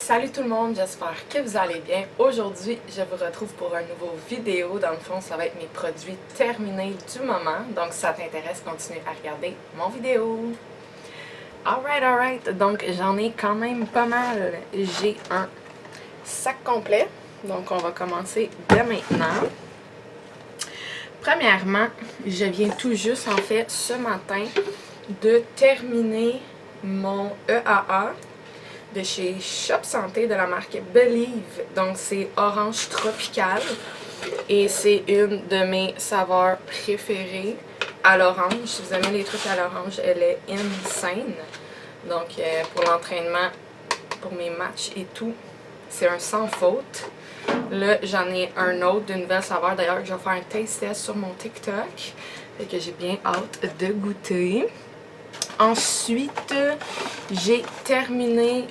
Salut tout le monde, j'espère que vous allez bien. Aujourd'hui, je vous retrouve pour une nouvelle vidéo. Dans le fond, ça va être mes produits terminés du moment. Donc, si ça t'intéresse, continue à regarder mon vidéo. Alright. Donc, j'en ai quand même pas mal. J'ai un sac complet. Donc, on va commencer dès maintenant. Premièrement, je viens tout juste, en fait, ce matin, de terminer mon EAA de chez Shop Santé de la marque Believe. Donc c'est orange tropical et c'est une de mes saveurs préférées à l'orange. Si vous aimez les trucs à l'orange, elle est insane. Donc pour l'entraînement, pour mes matchs et tout, c'est un sans faute. Là, j'en ai un autre d'une nouvelle saveur. D'ailleurs, je vais faire un taste test sur mon TikTok. Fait que j'ai bien hâte de goûter. Ensuite, j'ai terminé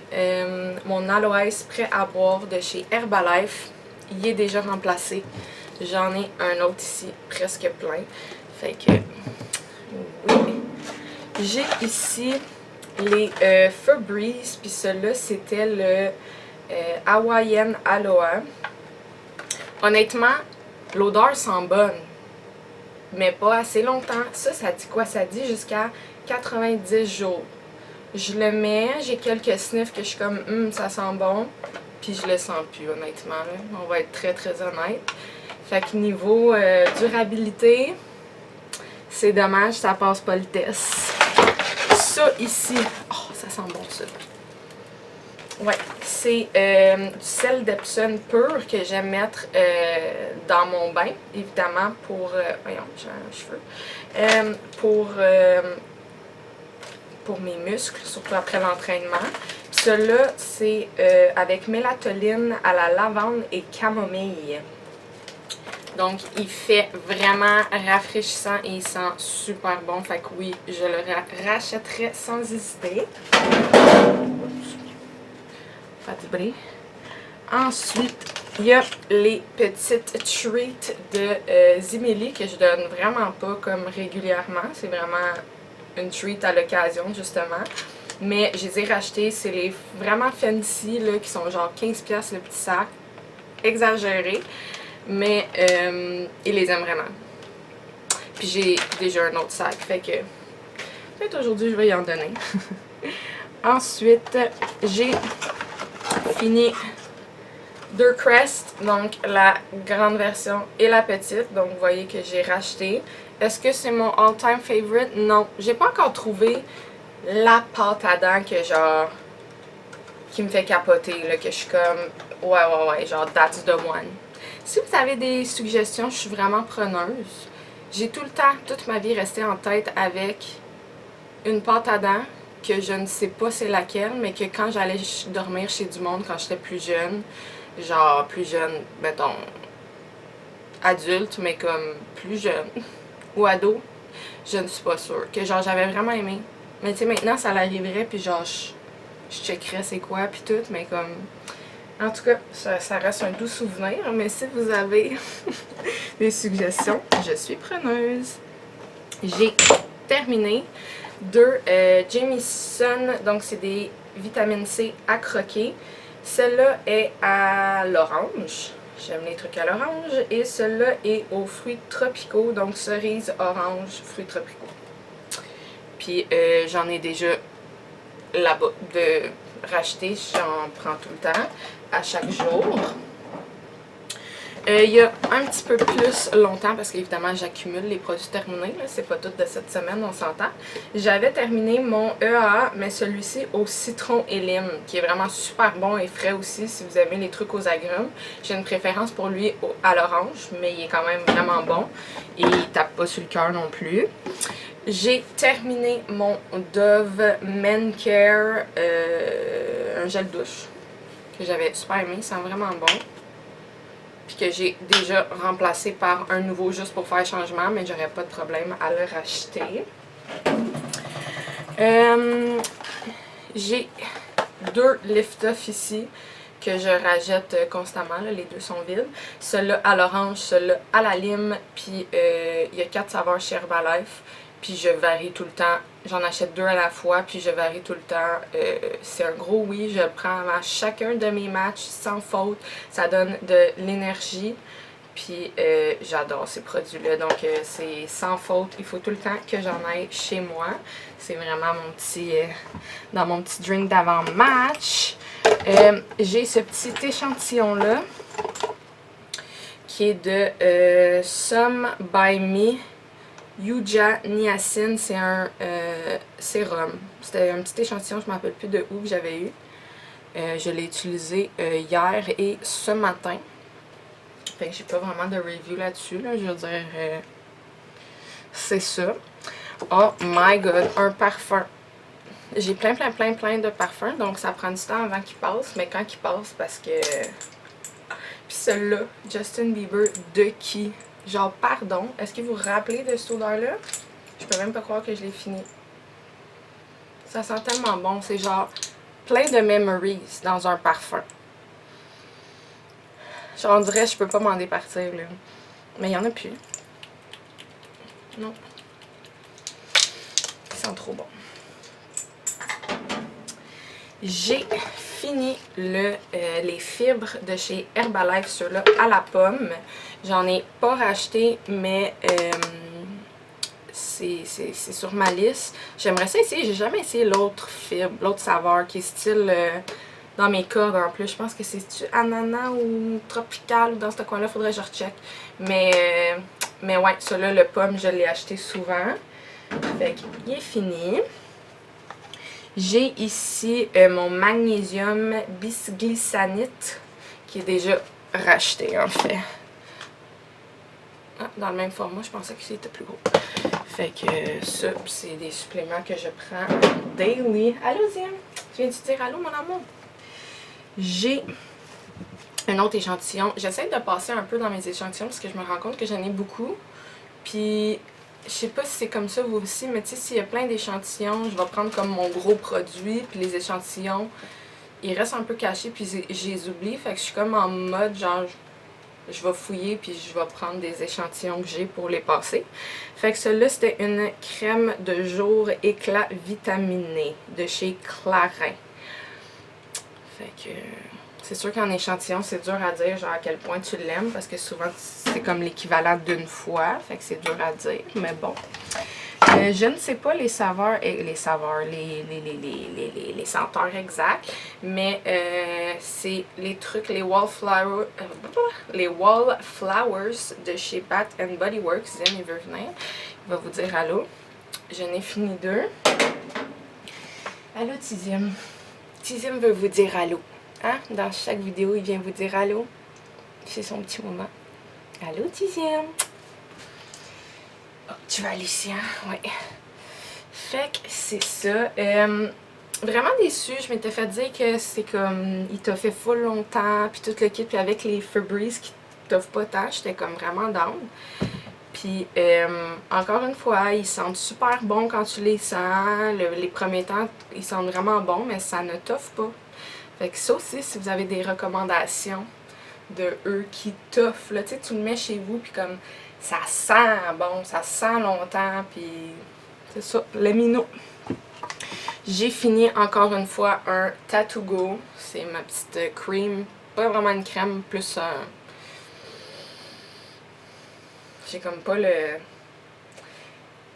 mon aloès prêt à boire de chez Herbalife. Il est déjà remplacé. J'en ai un autre ici, presque plein. Fait que, oui. J'ai ici les Febreze, puis celui-là, c'était le Hawaiian Aloe. Honnêtement, l'odeur sent bonne, mais pas assez longtemps. Ça dit quoi? Ça dit jusqu'à 90 jours. Je le mets, j'ai quelques sniffs que je suis comme ça sent bon, puis je le sens plus honnêtement là. On va être très honnête. Fait que niveau durabilité, c'est dommage, ça passe pas le test. Ça ici, oh ça sent bon ça. Ouais, c'est du sel d'Epsom pur que j'aime mettre dans mon bain, évidemment pour voyons, j'ai un cheveu. Pour mes muscles, surtout après l'entraînement. Puis celui-là, c'est avec mélatonine à la lavande et camomille. Donc, il fait vraiment rafraîchissant et il sent super bon. Fait que oui, je le rachèterai sans hésiter. Pas de bruit. Ensuite, il y a les petites treats de Zimili que je donne vraiment pas comme régulièrement. C'est vraiment une treat à l'occasion justement, mais je les ai rachetés, c'est les vraiment fancy là, qui sont genre 15$ le petit sac, exagéré, mais ils les aiment vraiment. Puis j'ai déjà un autre sac, fait que peut-être aujourd'hui je vais y en donner. Ensuite, j'ai fini deux Crest, donc la grande version et la petite, donc vous voyez que j'ai racheté. Est-ce que c'est mon all-time favorite? Non. J'ai pas encore trouvé la pâte à dents que genre qui me fait capoter, là, que je suis comme ouais, genre that's the one. Si vous avez des suggestions, je suis vraiment preneuse. J'ai tout le temps, toute ma vie resté en tête avec une pâte à dents que je ne sais pas c'est laquelle, mais que quand j'allais dormir chez du monde quand j'étais plus jeune, genre plus jeune, mettons adulte, mais comme plus jeune ou ado, je ne suis pas sûre. Que genre j'avais vraiment aimé. Mais tu sais maintenant ça l'arriverait puis genre je checkerais c'est quoi puis tout, mais comme en tout cas ça reste un doux souvenir. Mais si vous avez des suggestions, je suis preneuse. J'ai terminé deux Jamieson, donc c'est des vitamines C à croquer. Celle-là est à l'orange. J'aime les trucs à l'orange. Et celle-là est aux fruits tropicaux, donc cerise, orange, fruits tropicaux. Puis j'en ai déjà là-bas de racheter. J'en prends tout le temps, à chaque jour. Il y a un petit peu plus longtemps, parce qu'évidemment j'accumule les produits terminés, c'est pas tout de cette semaine, on s'entend. J'avais terminé mon EAA, mais celui-ci au citron et lime, qui est vraiment super bon et frais aussi si vous aimez les trucs aux agrumes. J'ai une préférence pour lui à l'orange, mais il est quand même vraiment bon et il tape pas sur le cœur non plus. J'ai terminé mon Dove Men Care, un gel douche, que j'avais super aimé, il sent vraiment bon. Puis que j'ai déjà remplacé par un nouveau juste pour faire changement, mais j'aurais pas de problème à le racheter. J'ai deux lift-off ici que je rachète constamment, là, les deux sont vides. Celui-là à l'orange, celui-là à la lime, puis il y a 4 saveurs chez Herbalife. Puis je varie tout le temps. j'en achète 2 à la fois, puis je varie tout le temps. C'est un gros oui, je le prends avant chacun de mes matchs sans faute. Ça donne de l'énergie. Puis j'adore ces produits-là, donc c'est sans faute. Il faut tout le temps que j'en aille chez moi. C'est vraiment mon petit, dans mon petit drink d'avant-match. J'ai ce petit échantillon-là qui est de Some by Me Yuja Niacin. C'est un sérum. C'était un petit échantillon, je ne me rappelle plus de où que j'avais eu. Je l'ai utilisé hier et ce matin. Fait que j'ai pas vraiment de review là-dessus, là. Je veux dire, c'est ça. Oh my god, un parfum. J'ai plein de parfums, donc ça prend du temps avant qu'il passe, mais quand il passe, parce que... Puis celui-là, Justin Bieber, de qui? Genre, pardon, est-ce que vous vous rappelez de cette odeur-là? Je peux même pas croire que je l'ai fini. Ça sent tellement bon, c'est genre plein de memories dans un parfum. Genre, on dirait que je peux pas m'en départir, là. Mais il y en a plus. Non. Ils sont trop bons. J'ai fini les fibres de chez Herbalife, ceux-là à la pomme. J'en ai pas racheté, mais c'est sur ma liste. J'aimerais ça essayer. J'ai jamais essayé l'autre fibre, l'autre saveur qui est style... dans mes cordes en plus, je pense que c'est ananas ou tropical, dans ce coin-là, faudrait que je recheck. Mais ouais, celui-là, le pomme, je l'ai acheté souvent. Fait qu'il est fini. J'ai ici mon magnésium bisglycinate, qui est déjà racheté en fait. Ah, dans le même format, je pensais que c'était plus gros. Fait que ça, c'est des suppléments que je prends daily. Allô, Zim? Tu viens de dire allô, mon amour? J'ai un autre échantillon. J'essaie de passer un peu dans mes échantillons parce que je me rends compte que j'en ai beaucoup. Puis, je sais pas si c'est comme ça vous aussi, mais tu sais, s'il y a plein d'échantillons, je vais prendre comme mon gros produit. Puis les échantillons, ils restent un peu cachés puis je les oublie. Fait que je suis comme en mode genre, je vais fouiller puis je vais prendre des échantillons que j'ai pour les passer. Fait que celui-là, c'était une crème de jour éclat vitaminé de chez Clarins. Fait que c'est sûr qu'en échantillon, c'est dur à dire genre à quel point tu l'aimes parce que souvent c'est comme l'équivalent d'une fois. Fait que c'est dur à dire, mais bon. Je ne sais pas les saveurs, les senteurs exactes, mais c'est les trucs, les wallflowers de chez Bath and Body Works. Zim, il veut venir. Il va vous dire allô. Je n'ai fini 2. Allô, Tizim. Tizim veut vous dire allô. Hein? Dans chaque vidéo, il vient vous dire allô. C'est son petit moment. Allô, Tizim. Oh, tu vas aller ici, hein? Ouais. Fait que c'est ça. Vraiment déçue. Je m'étais fait dire que c'est comme... Il t'a fait full longtemps, puis tout le kit. Puis avec les Febreze qui t'offrent pas tant, j'étais comme vraiment down. Puis, encore une fois, ils sentent super bons quand tu les sens. Les premiers temps, ils sentent vraiment bons, mais ça ne t'offre pas. Fait que ça aussi, si vous avez des recommandations de eux qui t'offrent, là, tu sais, tu le mets chez vous, puis comme, ça sent bon, ça sent longtemps, puis c'est ça, le minot. J'ai fini encore une fois un Tattoo Go. C'est ma petite cream, pas vraiment une crème, plus un... J'ai comme pas le...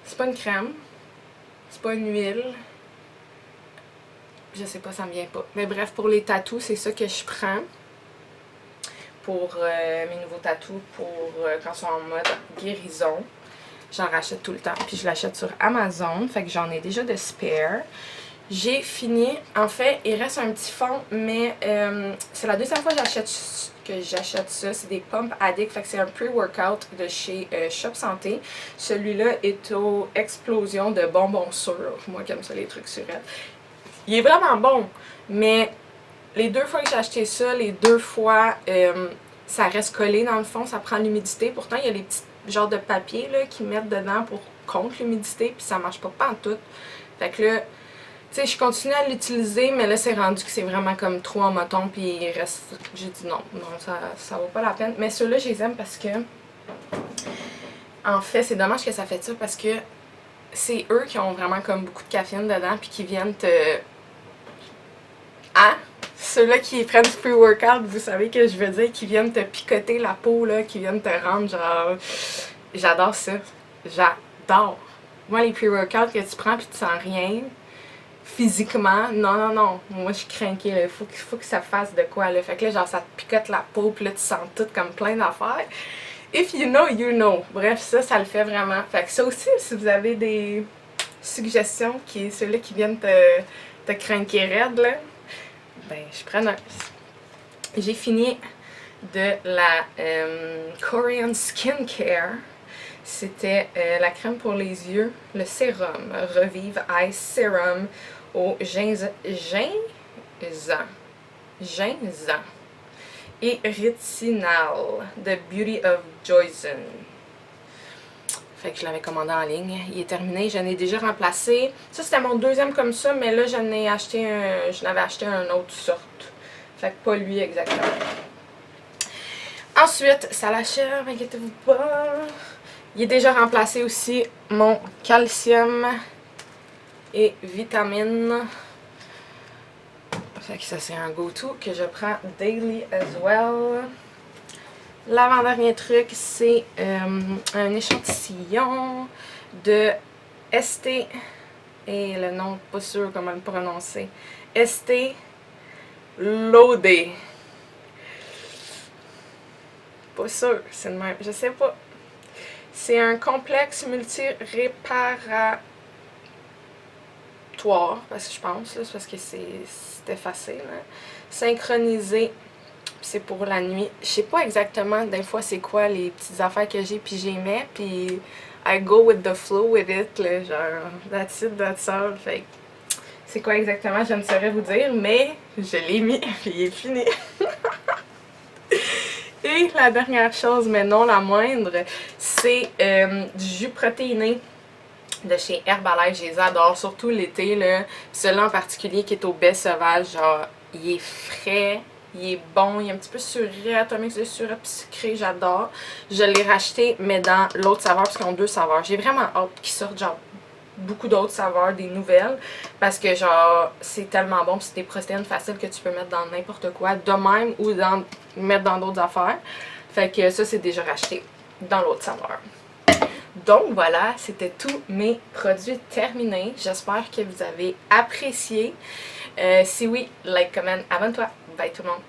C'est pas une crème. C'est pas une huile. Je sais pas, ça me vient pas. Mais bref, pour les tatous, c'est ça que je prends. Pour mes nouveaux tatous, pour quand ils sont en mode guérison. J'en rachète tout le temps. Puis je l'achète sur Amazon. Fait que j'en ai déjà de spare. J'ai fini. En fait, il reste un petit fond, mais c'est la deuxième fois que j'achète ça. C'est des Pump Addict. Fait que c'est un pre-workout de chez Shop Santé. Celui-là est aux explosions de bonbons sûrs. Moi qui aime ça, les trucs surettes. Il est vraiment bon, mais les 2 fois que j'ai acheté ça, les 2 fois, ça reste collé dans le fond, ça prend l'humidité. Pourtant, il y a les petits genres de papier là, qu'ils mettent dedans pour contre l'humidité, puis ça marche pas pantoute. Fait que là, tu sais, je continue à l'utiliser, mais là, c'est rendu que c'est vraiment comme trop en moton, puis il reste... J'ai dit non, ça vaut pas la peine. Mais ceux-là, je les aime parce que... En fait, c'est dommage que ça fait ça, parce que c'est eux qui ont vraiment comme beaucoup de caféine dedans puis qui viennent te... Hein? Ceux-là qui prennent du pre-workout, vous savez que je veux dire, qui viennent te picoter la peau, là, qui viennent te rendre genre... J'adore ça. J'adore. Moi, les pre-workouts que tu prends puis tu sens rien, physiquement, non, non, non. Moi, je suis craquée, là. Faut que ça fasse de quoi, là. Fait que là, genre, ça te picote la peau puis là, tu sens tout comme plein d'affaires. If you know, you know. Bref, ça le fait vraiment. Fait que ça aussi, si vous avez des suggestions, qui ceux-là qui viennent te craquer raide, là, ben, je suis preneuse. J'ai fini de la Korean Skincare. C'était la crème pour les yeux, le sérum Revive Eye Serum au ginsan et rétinal de Beauty of Joyson. Fait que je l'avais commandé en ligne. Il est terminé. Je l'ai déjà remplacé. Ça, c'était mon deuxième comme ça, mais là, je n'avais acheté un autre sorte. Fait que pas lui exactement. Ensuite, ça l'achève, inquiétez-vous pas. Il est déjà remplacé aussi mon calcium et vitamine. Fait que ça, c'est un go-to que je prends daily as well. L'avant-dernier truc, c'est un échantillon de Estée, et le nom, pas sûr comment le prononcer, Estée Lauder. Pas sûr, c'est le même, je sais pas. C'est un complexe multiréparatoire, parce que je pense, là, c'est parce que c'était facile. Hein? Synchronisé. C'est pour la nuit. Je sais pas exactement des fois c'est quoi les petites affaires que j'ai puis j'y mets puis I go with the flow with it là, genre that's it, that's all. Fait c'est quoi exactement je ne saurais vous dire mais je l'ai mis puis il est fini. Et la dernière chose mais non la moindre c'est du jus protéiné de chez Herbalife. Je les adore surtout l'été là. Celui-là en particulier qui est au baie sauvage, genre il est frais. Il est bon, il est un petit peu surette, un mix de surette sucré, j'adore. Je l'ai racheté, mais dans l'autre saveur, parce qu'ils ont deux saveurs. J'ai vraiment hâte qu'ils sortent genre beaucoup d'autres saveurs, des nouvelles, parce que genre, c'est tellement bon, c'est des protéines faciles que tu peux mettre dans n'importe quoi, de même, ou mettre dans d'autres affaires. Fait que ça, c'est déjà racheté dans l'autre saveur. Donc voilà, c'était tous mes produits terminés. J'espère que vous avez apprécié. Si oui, like, comment, abonne-toi. Bye tout le monde.